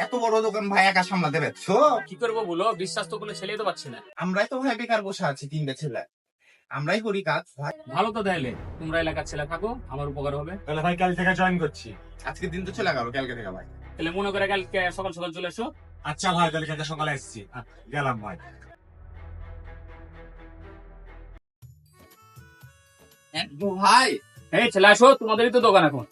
এত বড় দোকান ভাই একা সামলাতে পারছো? কি করবো বলো, বিশ্বাস তো কোনো ছেলেই তো পাচ্ছি না। আমরাই তো ভাই বেকার বসে আছি, তিনটে ছেলে। আমরাই করি কাজ ভাই। ভালো তো তাহলে, তোমরা এলাকার ছেলে থাকো, আমার উপকার হবে। তাহলে ভাই কাল থেকে জয়েন করছি। আজকে দিন তো চলে গেল, কালকে থেকে ভাই। তাহলে মনে করে কালকে সকাল সকাল চলে এসো। আচ্ছা ভাই, তাহলে কালকে সকালে এসেছি, গেলাম ভাই। ভাই এই ছেলে আসো, তোমাদেরই তো দোকান এখন।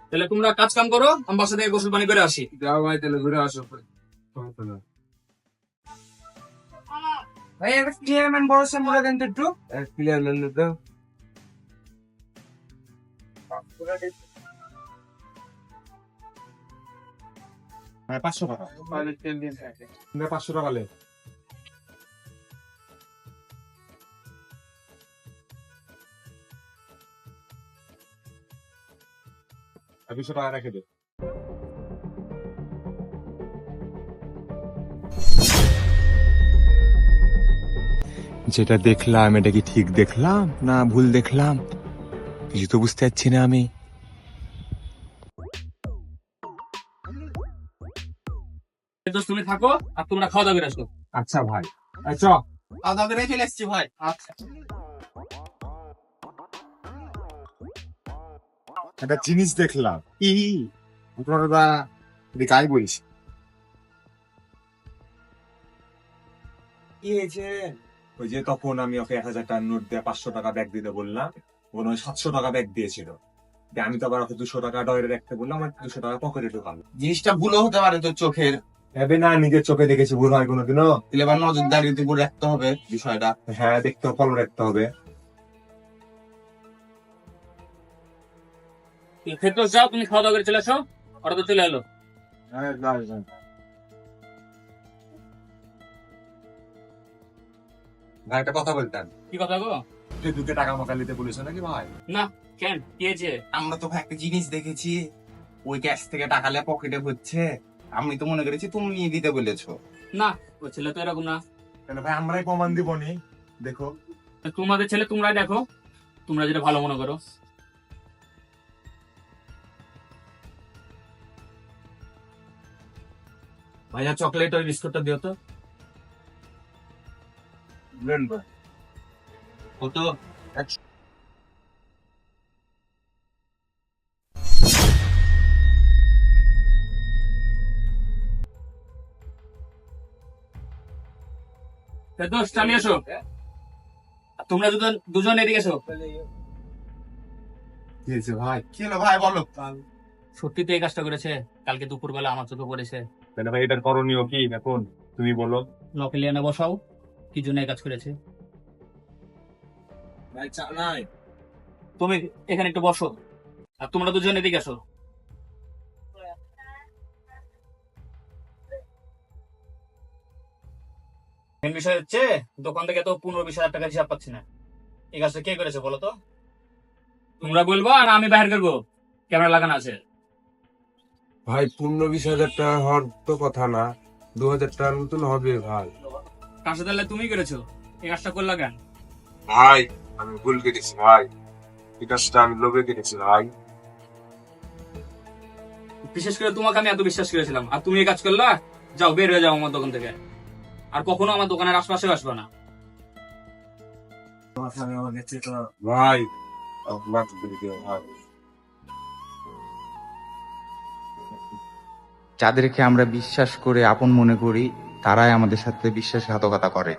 তাহলে তোমরা কাজ কাম করো, আমি বাসা থেকে গোসল পানি করে আসি। যাও ভাই, তাহলে ঘুরে আসো। ভাই একটা চেয়ারম্যান বড় সে মরে দেন তো একটু। চেয়ারম্যান তো ভাই 500 টাকা। 500 টাকা লে। আর 200 টাকা রেখে দে। যেটা দেখলাম এটা কি ঠিক দেখলাম না ভুল দেখলাম, কিছু তো বুঝতে পারছি না আমি। দোস্ত তুমি থাকো, আর তোমরা খাওয়া দাওয়া করে আসো। আচ্ছা ভাই, চ। খাওয়া দাওয়া করে চলে এসছি ভাই। আচ্ছা একটা জিনিস দেখলাম। কি? তোরা কাই বলিস? কি হয়েছে? ওই যে তখন আমি ওকে 1000 টাকার নোট দিয়ে 500 টাকা ব্যাগ দিতে বললাম, ওখানে 700 টাকা ব্যাগ দিয়েছিল। দিয়ে আমি তো আবার ওকে 200 টাকা ডয়ারে রাখতে বললাম, আর 200 টাকা পকেটে ঢুকালো। জিনিসটা ভুলও হতে পারে তোর চোখের। এবে না, নিজের চোখে দেখেছি, ভুল হয় কোনোদিনও? তাহলে এবার নজরদারিতে উপর রাখতে হবে বিষয়টা। হ্যাঁ, দেখতে ফলো রাখতে হবে। ফেরদৌস যাও, তুমি খাওয়া দাওয়া করে চলে আসো। ওরা তো চলে এলো। ভাই একটা কথা বলতাম, কি কথা গো? তুই দুটো টাকা মাকা নিতে বলিস নাকি ভাই? না, কেন কি হয়েছে? আমরা তো ভাই একটা জিনিস দেখেছি, ওই ক্যাশ থেকে টাকা নিয়ে পকেটে হচ্ছে। আমি তো মনে করেছি তুমি নিয়ে দিতে বলেছো। না, ওই ছেলে তো এরকম না। তাহলে ভাই আমরাই প্রমাণ দিব নি, দেখো। তা তোমাদের ছেলে তোমরাই দেখো, তোমরা যেটা ভালো মনে করো। ভাইয়া চকলেট আর বিস্কুটটা দিও তো। কত? ফেরদৌস চালিয়ে এসো। আর তোমরা দুজন এদিকে এসো। কি হয়েছে ভাই? কি হলো ভাই বলো। সত্যি তো এই কাজটা করেছে, কালকে দুপুরবেলা আমার চোখে পড়েছে। তাহলে ভাই এটার করণীয় কি এখন তুমি বলো? নকলি এনে বসাও, কি জন্য এই কাজ করেছে। ভাই চা নাই। তুমি এখানে একটু বসো, আর তোমরা দুজন এদিকে আসো। মেন বিষয় হচ্ছে, দোকান থেকে তো 15-20 হাজার টাকা হিসাব পাচ্ছি না। এই কাজটা কে করেছে বলো তো? তোমরা বলবো আর আমি বাইরে করবো, ক্যামেরা লাগানো আছে। ভাই 15-20 হাজার টাকা হওয়ার তো কথা না, 2,000 টাকার মতন হবে ভাই। কার সাথে তাহলে তুমি করেছো এই কাজটা, করলা কেন? ভাই আমি ভুল করেছি ভাই, এই কাজটা আমি লোভে করেছি ভাই। বিশেষ করে তোমাকে আমি এত বিশ্বাস করেছিলাম, আর তুমি এই কাজ করলা। যাও, বের হয়ে যাও আমার দোকান থেকে, আর কখনো আমার দোকানের আশপাশে আসবে না। ভাই মাফ করে দিও ভাই। যাদেরকে আমরা বিশ্বাস করে আপন মনে করি, তারাই আমাদের সাথে বিশ্বাসঘাতকতা করে।